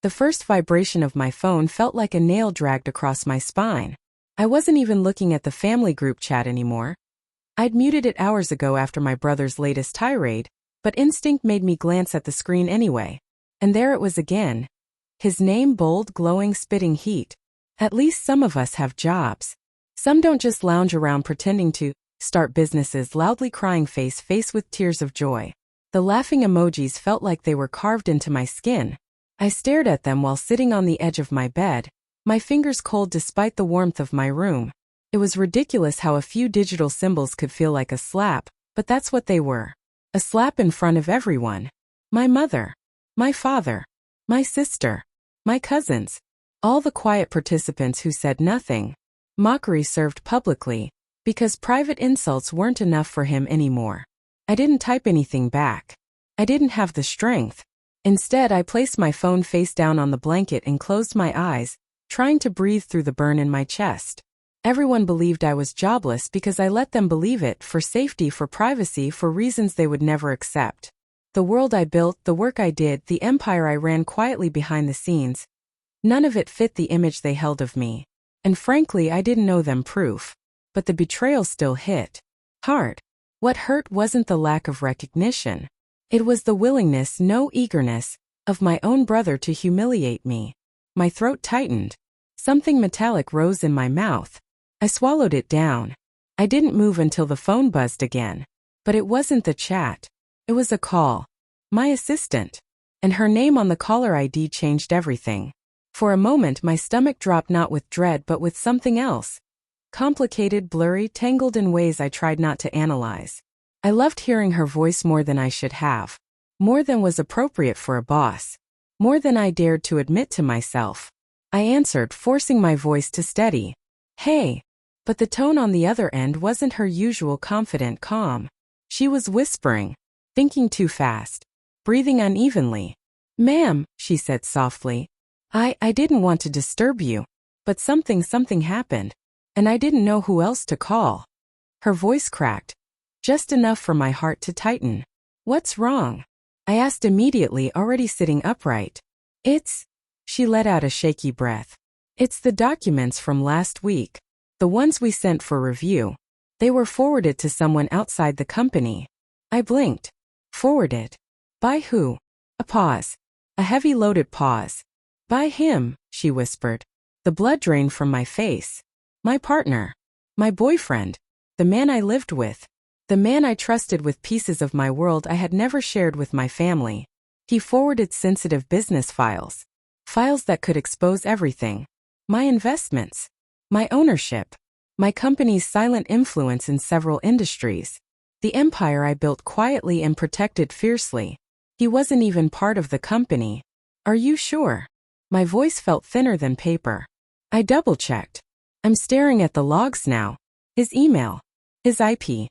The first vibration of my phone felt like a nail dragged across my spine. I wasn't even looking at the family group chat anymore. I'd muted it hours ago after my brother's latest tirade, but instinct made me glance at the screen anyway. And there it was again. His name, bold, glowing, spitting heat. At least some of us have jobs. Some don't just lounge around pretending to start businesses, loudly crying face with tears of joy. The laughing emojis felt like they were carved into my skin. I stared at them while sitting on the edge of my bed, my fingers cold despite the warmth of my room. It was ridiculous how a few digital symbols could feel like a slap, but that's what they were. A slap in front of everyone. My mother. My father. My sister. My cousins. All the quiet participants who said nothing. Mockery served publicly, because private insults weren't enough for him anymore. I didn't type anything back. I didn't have the strength. Instead, I placed my phone face down on the blanket and closed my eyes, trying to breathe through the burn in my chest. Everyone believed I was jobless because I let them believe it, for safety, for privacy, for reasons they would never accept. The world I built, the work I did, the empire I ran quietly behind the scenes, none of it fit the image they held of me. And frankly, I didn't know them proof. But the betrayal still hit hard. What hurt wasn't the lack of recognition. It was the willingness, no eagerness, of my own brother to humiliate me. My throat tightened. Something metallic rose in my mouth. I swallowed it down. I didn't move until the phone buzzed again. But it wasn't the chat. It was a call. My assistant. And her name on the caller ID changed everything. For a moment my stomach dropped, not with dread but with something else. Complicated, blurry, tangled in ways I tried not to analyze. I loved hearing her voice more than I should have. More than was appropriate for a boss. More than I dared to admit to myself. I answered, forcing my voice to steady. Hey. But the tone on the other end wasn't her usual confident calm. She was whispering. Thinking too fast. Breathing unevenly. Ma'am, she said softly. I didn't want to disturb you. But something happened. And I didn't know who else to call. Her voice cracked. Just enough for my heart to tighten. What's wrong? I asked immediately, already sitting upright. She let out a shaky breath. It's the documents from last week. The ones we sent for review. They were forwarded to someone outside the company. I blinked. Forwarded? By who? A pause. A heavy loaded pause. By him, she whispered. The blood drained from my face. My partner. My boyfriend. The man I lived with. The man I trusted with pieces of my world I had never shared with my family. He forwarded sensitive business files. Files that could expose everything. My investments. My ownership. My company's silent influence in several industries. The empire I built quietly and protected fiercely. He wasn't even part of the company. Are you sure? My voice felt thinner than paper. I double-checked. I'm staring at the logs now. His email. His IP.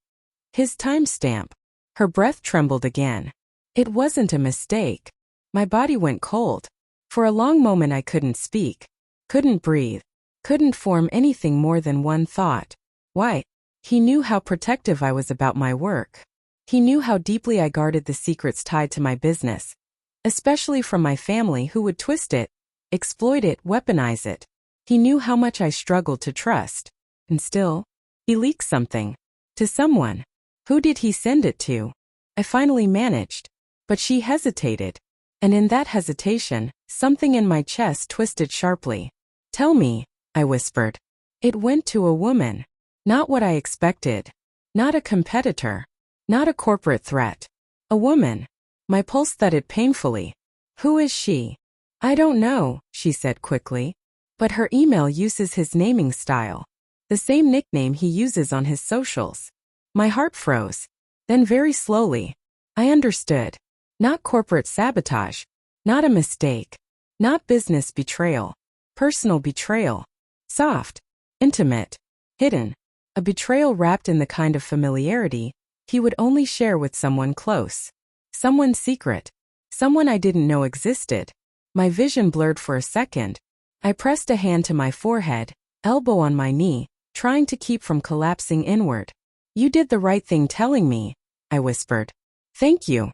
His timestamp. Her breath trembled again. It wasn't a mistake. My body went cold. For a long moment I couldn't speak. Couldn't breathe. Couldn't form anything more than one thought. Why? He knew how protective I was about my work. He knew how deeply I guarded the secrets tied to my business. Especially from my family, who would twist it, exploit it, weaponize it. He knew how much I struggled to trust. And still, he leaked something. To someone. Who did he send it to? I finally managed. But she hesitated. And in that hesitation, something in my chest twisted sharply. Tell me, I whispered. It went to a woman. Not what I expected. Not a competitor. Not a corporate threat. A woman. My pulse thudded painfully. Who is she? I don't know, she said quickly. But her email uses his naming style. The same nickname he uses on his socials. My heart froze. Then very slowly, I understood. Not corporate sabotage. Not a mistake. Not business betrayal. Personal betrayal. Soft. Intimate. Hidden. A betrayal wrapped in the kind of familiarity he would only share with someone close. Someone secret. Someone I didn't know existed. My vision blurred for a second. I pressed a hand to my forehead, elbow on my knee, trying to keep from collapsing inward. You did the right thing telling me, I whispered. Thank you.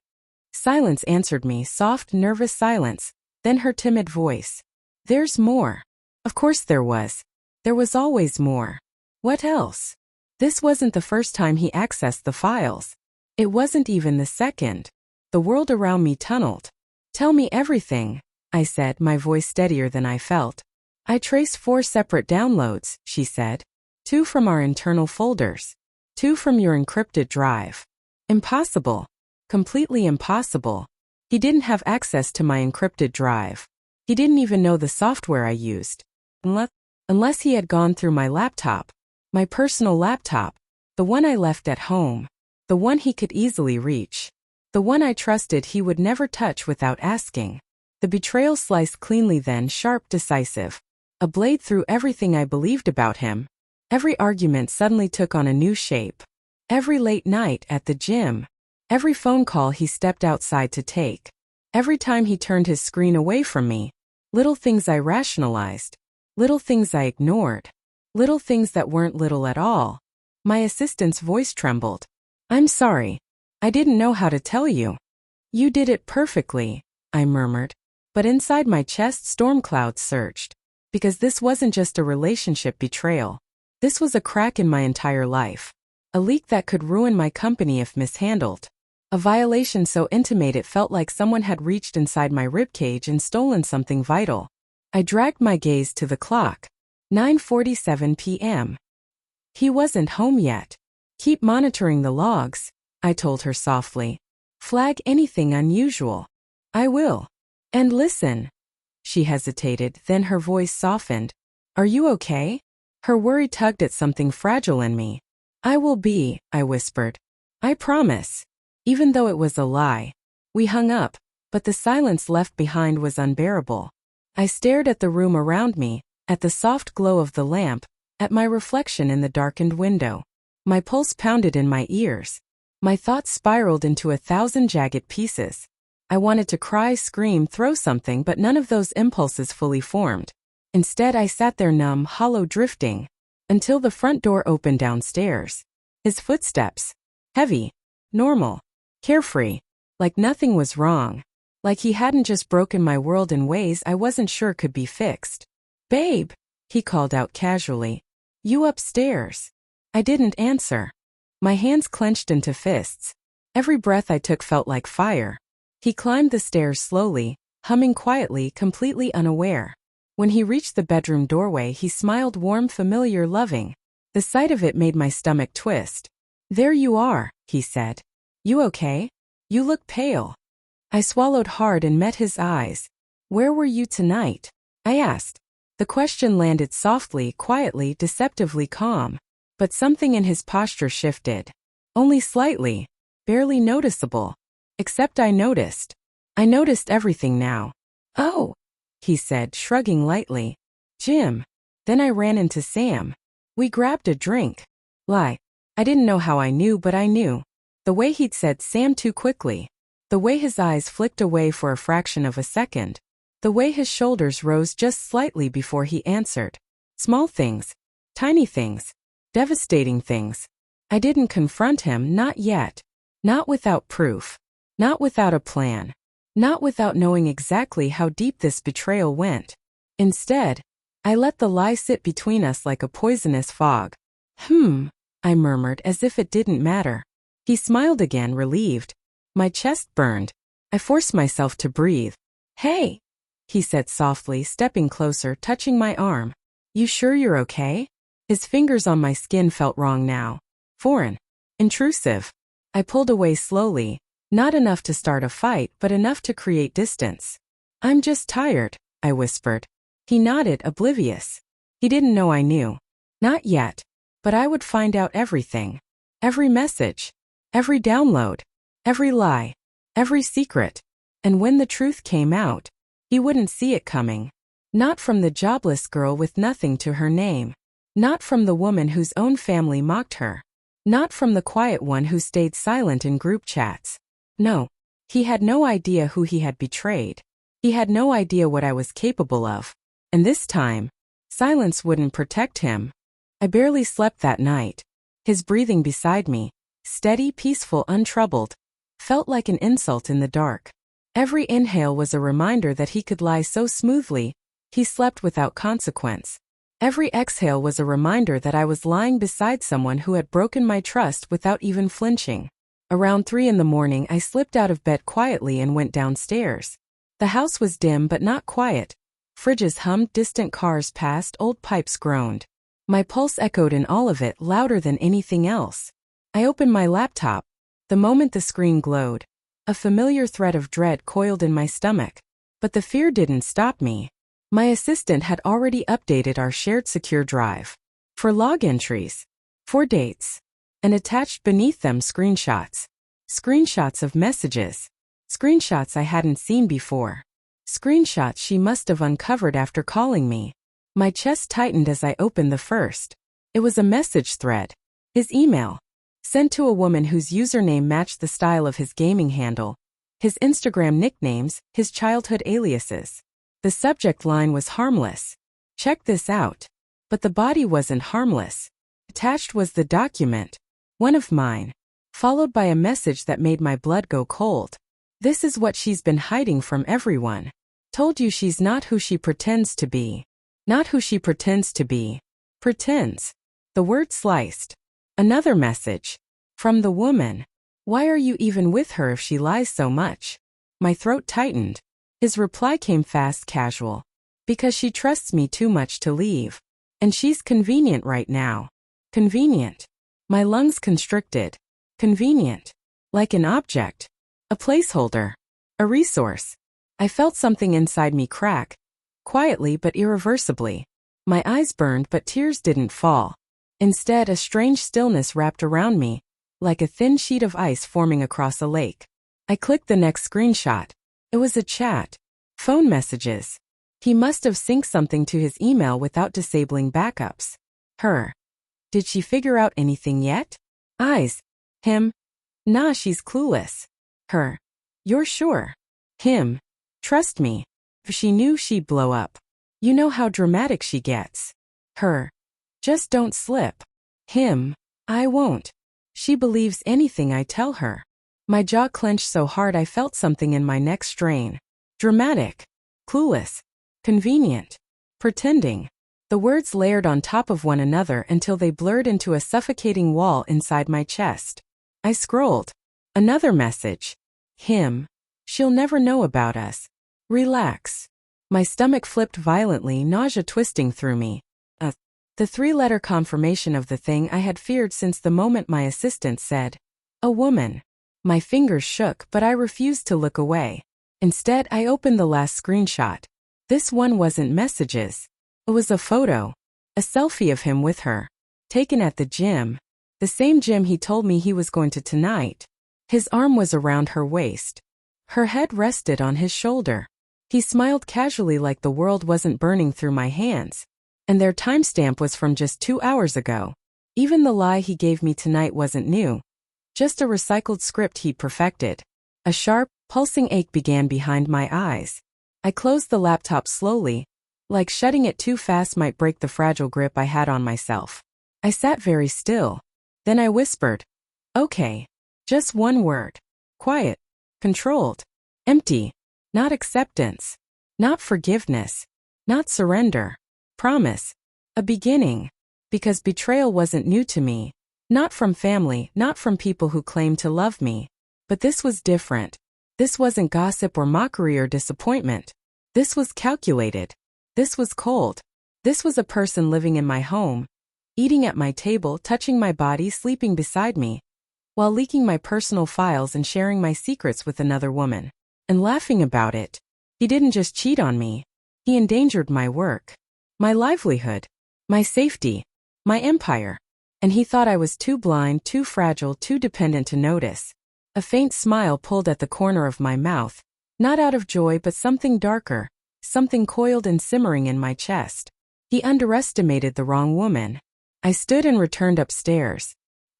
Silence answered me, soft, nervous silence. Then her timid voice. There's more. Of course there was. There was always more. What else? This wasn't the first time he accessed the files. It wasn't even the second. The world around me tunneled. Tell me everything, I said, my voice steadier than I felt. I traced 4 separate downloads, she said. 2 from our internal folders. 2 from your encrypted drive. Impossible. Completely impossible. He didn't have access to my encrypted drive. He didn't even know the software I used. Unless he had gone through my laptop. My personal laptop. The one I left at home. The one he could easily reach. The one I trusted he would never touch without asking. The betrayal sliced cleanly then, sharp, decisive. A blade through everything I believed about him. Every argument suddenly took on a new shape. Every late night at the gym. Every phone call he stepped outside to take. Every time he turned his screen away from me. Little things I rationalized. Little things I ignored. Little things that weren't little at all. My assistant's voice trembled. I'm sorry. I didn't know how to tell you. You did it perfectly, I murmured. But inside my chest storm clouds surged. Because this wasn't just a relationship betrayal. This was a crack in my entire life. A leak that could ruin my company if mishandled. A violation so intimate it felt like someone had reached inside my ribcage and stolen something vital. I dragged my gaze to the clock. 9:47 p.m. He wasn't home yet. Keep monitoring the logs, I told her softly. Flag anything unusual. I will. And listen. She hesitated, then her voice softened. Are you okay? Her worry tugged at something fragile in me. I will be, I whispered. I promise. Even though it was a lie. We hung up, but the silence left behind was unbearable. I stared at the room around me, at the soft glow of the lamp, at my reflection in the darkened window. My pulse pounded in my ears. My thoughts spiraled into 1,000 jagged pieces. I wanted to cry, scream, throw something, but none of those impulses fully formed. Instead, I sat there numb, hollow, drifting, until the front door opened downstairs. His footsteps. Heavy. Normal. Carefree. Like nothing was wrong. Like he hadn't just broken my world in ways I wasn't sure could be fixed. Babe, he called out casually. You upstairs? I didn't answer. My hands clenched into fists. Every breath I took felt like fire. He climbed the stairs slowly, humming quietly, completely unaware. When he reached the bedroom doorway, he smiled, warm, familiar, loving. The sight of it made my stomach twist. There you are, he said. You okay? You look pale. I swallowed hard and met his eyes. Where were you tonight? I asked. The question landed softly, quietly, deceptively calm. But something in his posture shifted. Only slightly. Barely noticeable. Except I noticed. I noticed everything now. Oh, he said, shrugging lightly. Jim. Then I ran into Sam. We grabbed a drink. Lie. I didn't know how I knew, but I knew. The way he'd said Sam too quickly. The way his eyes flicked away for a fraction of a second. The way his shoulders rose just slightly before he answered. Small things. Tiny things. Devastating things. I didn't confront him, not yet. Not without proof. Not without a plan. Not without knowing exactly how deep this betrayal went. Instead, I let the lie sit between us like a poisonous fog. I murmured as if it didn't matter. He smiled again, relieved. My chest burned. I forced myself to breathe. Hey, he said softly, stepping closer, touching my arm. You sure you're okay? His fingers on my skin felt wrong now. Foreign. Intrusive. I pulled away slowly, not enough to start a fight, but enough to create distance. I'm just tired, I whispered. He nodded, oblivious. He didn't know I knew. Not yet. But I would find out everything. Every message. Every download. Every lie. Every secret. And when the truth came out, he wouldn't see it coming. Not from the jobless girl with nothing to her name. Not from the woman whose own family mocked her. Not from the quiet one who stayed silent in group chats. No. He had no idea who he had betrayed. He had no idea what I was capable of. And this time, silence wouldn't protect him. I barely slept that night. His breathing beside me, steady, peaceful, untroubled, felt like an insult in the dark. Every inhale was a reminder that he could lie so smoothly, he slept without consequence. Every exhale was a reminder that I was lying beside someone who had broken my trust without even flinching. Around 3 in the morning, I slipped out of bed quietly and went downstairs. The house was dim but not quiet. Fridges hummed, distant cars passed, old pipes groaned. My pulse echoed in all of it, louder than anything else. I opened my laptop. The moment the screen glowed, a familiar thread of dread coiled in my stomach. But the fear didn't stop me. My assistant had already updated our shared secure drive. 4 log entries, 4 dates, and attached beneath them screenshots. Screenshots of messages. Screenshots I hadn't seen before. Screenshots she must have uncovered after calling me. My chest tightened as I opened the first. It was a message thread. His email. Sent to a woman whose username matched the style of his gaming handle, his Instagram nicknames, his childhood aliases. The subject line was harmless. Check this out. But the body wasn't harmless. Attached was the document. One of mine. Followed by a message that made my blood go cold. This is what she's been hiding from everyone. Told you she's not who she pretends to be. Not who she pretends to be. Pretends. The word sliced. Another message. From the woman. Why are you even with her if she lies so much? My throat tightened. His reply came fast, casual. Because she trusts me too much to leave. And she's convenient right now. Convenient. My lungs constricted. Convenient. Like an object. A placeholder. A resource. I felt something inside me crack. Quietly but irreversibly. My eyes burned but tears didn't fall. Instead, a strange stillness wrapped around me, like a thin sheet of ice forming across a lake. I clicked the next screenshot. It was a chat. Phone messages. He must have synced something to his email without disabling backups. Her. Did she figure out anything yet? Eyes. Him. Nah, she's clueless. Her. You're sure? Him. Trust me. If she knew, she'd blow up. You know how dramatic she gets. Her. Just don't slip. Him. I won't. She believes anything I tell her. My jaw clenched so hard I felt something in my neck strain. Dramatic. Clueless. Convenient. Pretending. The words layered on top of one another until they blurred into a suffocating wall inside my chest. I scrolled. Another message. Him. She'll never know about us. Relax. My stomach flipped violently, nausea twisting through me. The 3-letter confirmation of the thing I had feared since the moment my assistant said, "A woman." My fingers shook, but I refused to look away. Instead, I opened the last screenshot. This one wasn't messages. It was a photo. A selfie of him with her. Taken at the gym. The same gym he told me he was going to tonight. His arm was around her waist. Her head rested on his shoulder. He smiled casually like the world wasn't burning through my hands. And their timestamp was from just 2 hours ago. Even the lie he gave me tonight wasn't new. Just a recycled script he'd perfected. A sharp, pulsing ache began behind my eyes. I closed the laptop slowly, like shutting it too fast might break the fragile grip I had on myself. I sat very still. Then I whispered, "Okay." Just one word. Quiet. Controlled. Empty. Not acceptance. Not forgiveness. Not surrender. Promise. A beginning. Because betrayal wasn't new to me. Not from family, not from people who claimed to love me. But this was different. This wasn't gossip or mockery or disappointment. This was calculated. This was cold. This was a person living in my home, eating at my table, touching my body, sleeping beside me, while leaking my personal files and sharing my secrets with another woman. And laughing about it. He didn't just cheat on me. He endangered my work. My livelihood, my safety, my empire. And he thought I was too blind, too fragile, too dependent to notice. A faint smile pulled at the corner of my mouth, not out of joy but something darker, something coiled and simmering in my chest. He underestimated the wrong woman. I stood and returned upstairs.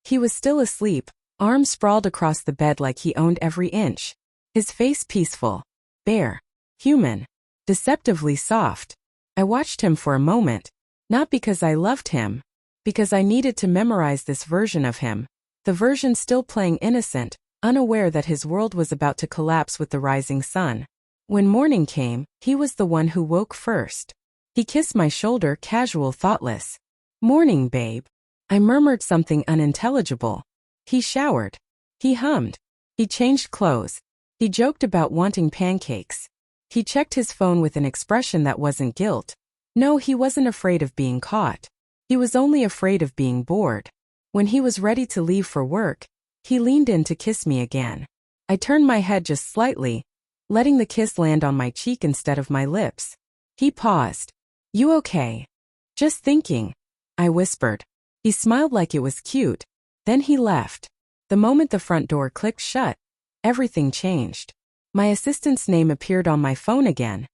He was still asleep, arms sprawled across the bed like he owned every inch. His face peaceful, bare, human, deceptively soft. I watched him for a moment, not because I loved him, because I needed to memorize this version of him, the version still playing innocent, unaware that his world was about to collapse with the rising sun. When morning came, he was the one who woke first. He kissed my shoulder, casual, thoughtless. "Morning, babe." I murmured something unintelligible. He showered. He hummed. He changed clothes. He joked about wanting pancakes. He checked his phone with an expression that wasn't guilt. No, he wasn't afraid of being caught. He was only afraid of being bored. When he was ready to leave for work, he leaned in to kiss me again. I turned my head just slightly, letting the kiss land on my cheek instead of my lips. He paused. "You okay?" "Just thinking," I whispered. He smiled like it was cute. Then he left. The moment the front door clicked shut, everything changed. My assistant's name appeared on my phone again,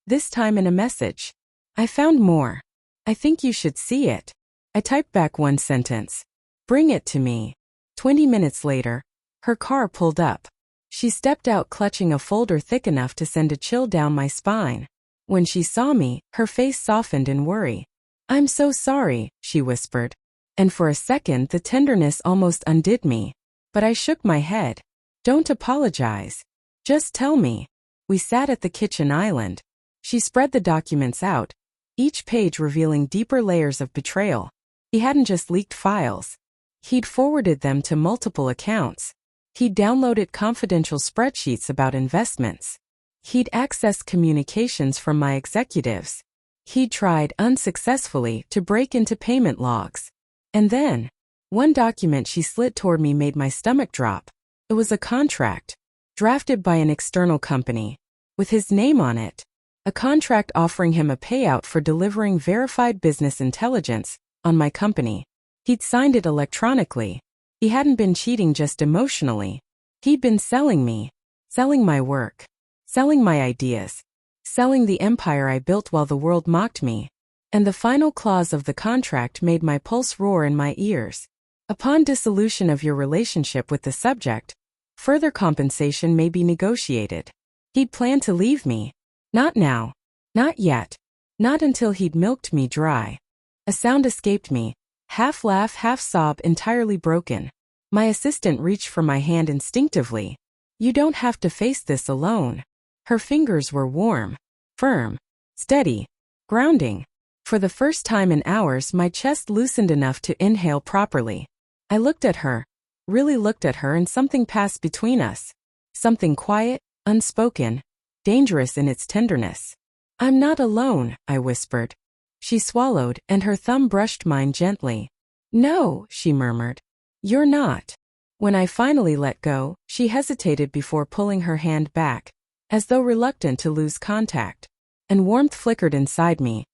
this time in a message. "I found more. I think you should see it." I typed back one sentence. "Bring it to me." 20 minutes later, her car pulled up. She stepped out clutching a folder thick enough to send a chill down my spine. When she saw me, her face softened in worry. "I'm so sorry," she whispered. And for a second the tenderness almost undid me. But I shook my head. "Don't apologize. Just tell me." We sat at the kitchen island. She spread the documents out, each page revealing deeper layers of betrayal. He hadn't just leaked files. He'd forwarded them to multiple accounts. He'd downloaded confidential spreadsheets about investments. He'd accessed communications from my executives. He'd tried, unsuccessfully, to break into payment logs. And then, one document she slid toward me made my stomach drop. It was a contract, drafted by an external company, with his name on it. A contract offering him a payout for delivering verified business intelligence on my company. He'd signed it electronically. He hadn't been cheating just emotionally. He'd been selling me, selling my work, selling my ideas, selling the empire I built while the world mocked me. And the final clause of the contract made my pulse roar in my ears. Upon dissolution of your relationship with the subject, further compensation may be negotiated. He'd planned to leave me. Not now. Not yet. Not until he'd milked me dry. A sound escaped me. Half laugh, half sob, entirely broken. My assistant reached for my hand instinctively. "You don't have to face this alone." Her fingers were warm, firm, steady, grounding. For the first time in hours, my chest loosened enough to inhale properly. I looked at her, really looked at her, and something passed between us. Something quiet, unspoken, dangerous in its tenderness. "I'm not alone," I whispered. She swallowed, and her thumb brushed mine gently. "No," she murmured. "You're not." When I finally let go, she hesitated before pulling her hand back, as though reluctant to lose contact. And warmth flickered inside me.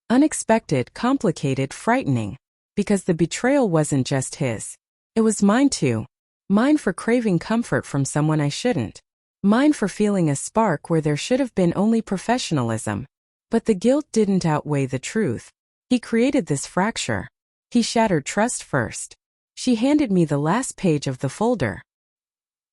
Unexpected, complicated, frightening. Because the betrayal wasn't just his. It was mine too. Mine for craving comfort from someone I shouldn't. Mine for feeling a spark where there should have been only professionalism. But the guilt didn't outweigh the truth. He created this fracture. He shattered trust first. She handed me the last page of the folder.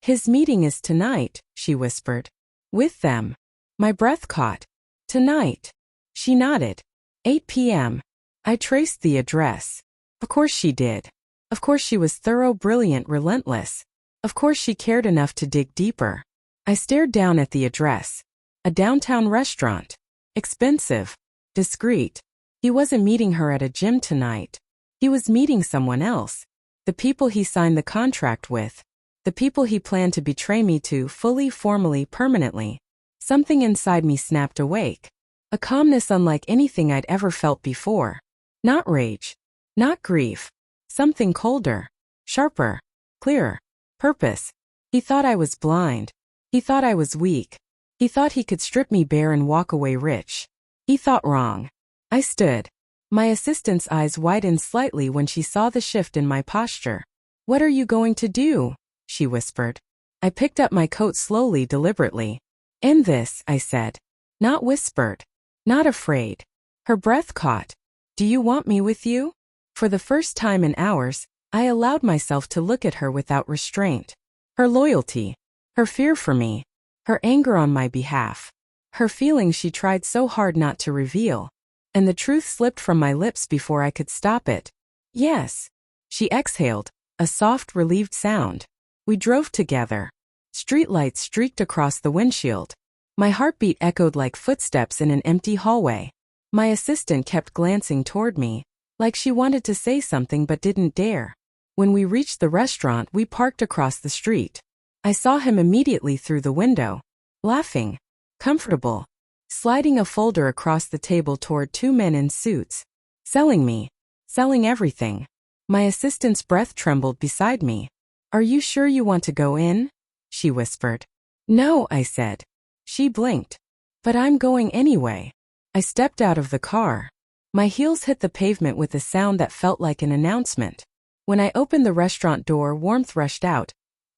"His meeting is tonight," she whispered. "With them." My breath caught. "Tonight." She nodded. 8 p.m. I traced the address. Of course she did. Of course she was thorough, brilliant, relentless. Of course she cared enough to dig deeper. I stared down at the address. A downtown restaurant. Expensive. Discreet. He wasn't meeting her at a gym tonight. He was meeting someone else. The people he signed the contract with. The people he planned to betray me to, fully, formally, permanently. Something inside me snapped awake. A calmness unlike anything I'd ever felt before. Not rage. Not grief. Something colder. Sharper. Clearer. Purpose. He thought I was blind. He thought I was weak. He thought he could strip me bare and walk away rich. He thought wrong. I stood. My assistant's eyes widened slightly when she saw the shift in my posture. "What are you going to do?" she whispered. I picked up my coat slowly, deliberately. "End this," I said. Not whispered. Not afraid. Her breath caught. "Do you want me with you?" For the first time in hours, I allowed myself to look at her without restraint. Her loyalty. Her fear for me. Her anger on my behalf. Her feelings she tried so hard not to reveal. And the truth slipped from my lips before I could stop it. "Yes." She exhaled, a soft, relieved sound. We drove together. Streetlights streaked across the windshield. My heartbeat echoed like footsteps in an empty hallway. My assistant kept glancing toward me, like she wanted to say something but didn't dare. When we reached the restaurant, we parked across the street. I saw him immediately through the window, laughing, comfortable, sliding a folder across the table toward two men in suits. Selling everything. My assistant's breath trembled beside me. "Are you sure you want to go in?" she whispered. "No," I said. She blinked. "But I'm going anyway." I stepped out of the car. My heels hit the pavement with a sound that felt like an announcement. When I opened the restaurant door, warmth rushed out.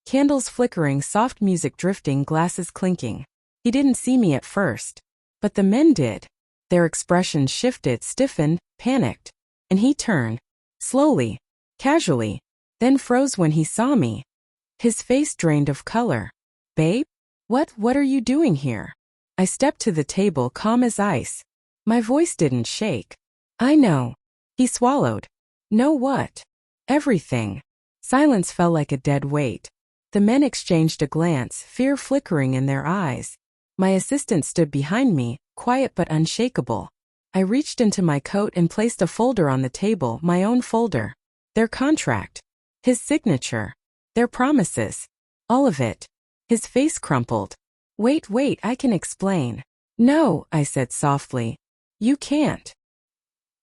Candles flickering, soft music drifting, glasses clinking. He didn't see me at first. But the men did. Their expressions shifted, stiffened, panicked. And he turned. Slowly. Casually. Then froze when he saw me. His face drained of color. "Babe? What are you doing here?" I stepped to the table, calm as ice. My voice didn't shake. "I know." He swallowed. "Know what?" "Everything." Silence fell like a dead weight. The men exchanged a glance, fear flickering in their eyes. My assistant stood behind me, quiet but unshakable. I reached into my coat and placed a folder on the table, my own folder. Their contract. His signature. Their promises. All of it. His face crumpled. Wait, I can explain." "No," I said softly. "You can't."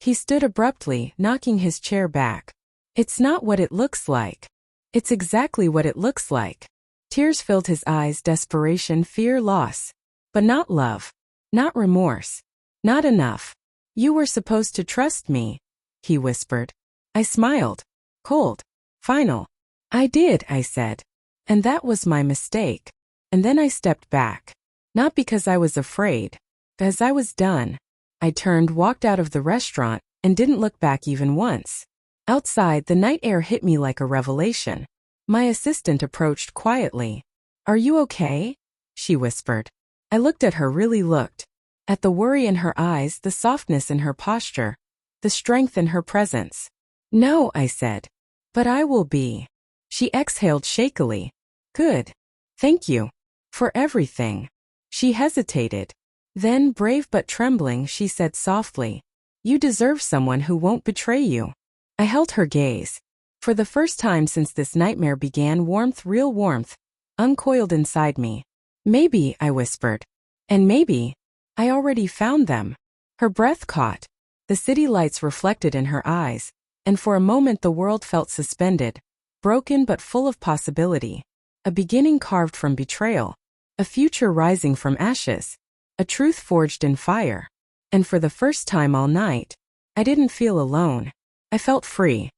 He stood abruptly, knocking his chair back. "It's not what it looks like." "It's exactly what it looks like." Tears filled his eyes, desperation, fear, loss. But not love. Not remorse. Not enough. "You were supposed to trust me," he whispered. I smiled. Cold. Final. "I did," I said. "And that was my mistake." And then I stepped back. Not because I was afraid. Because I was done. I turned, walked out of the restaurant, and didn't look back even once. Outside, the night air hit me like a revelation. My assistant approached quietly. "Are you okay?" she whispered. I looked at her, really looked. At the worry in her eyes, the softness in her posture, the strength in her presence. "No," I said. "But I will be." She exhaled shakily. "Good. Thank you. For everything." She hesitated. Then, brave but trembling, she said softly, "You deserve someone who won't betray you." I held her gaze. For the first time since this nightmare began, warmth, real warmth, uncoiled inside me. "Maybe," I whispered. "And maybe, I already found them." Her breath caught. The city lights reflected in her eyes, and for a moment the world felt suspended, broken but full of possibility. A beginning carved from betrayal. A future rising from ashes. A truth forged in fire. And for the first time all night, I didn't feel alone. I felt free.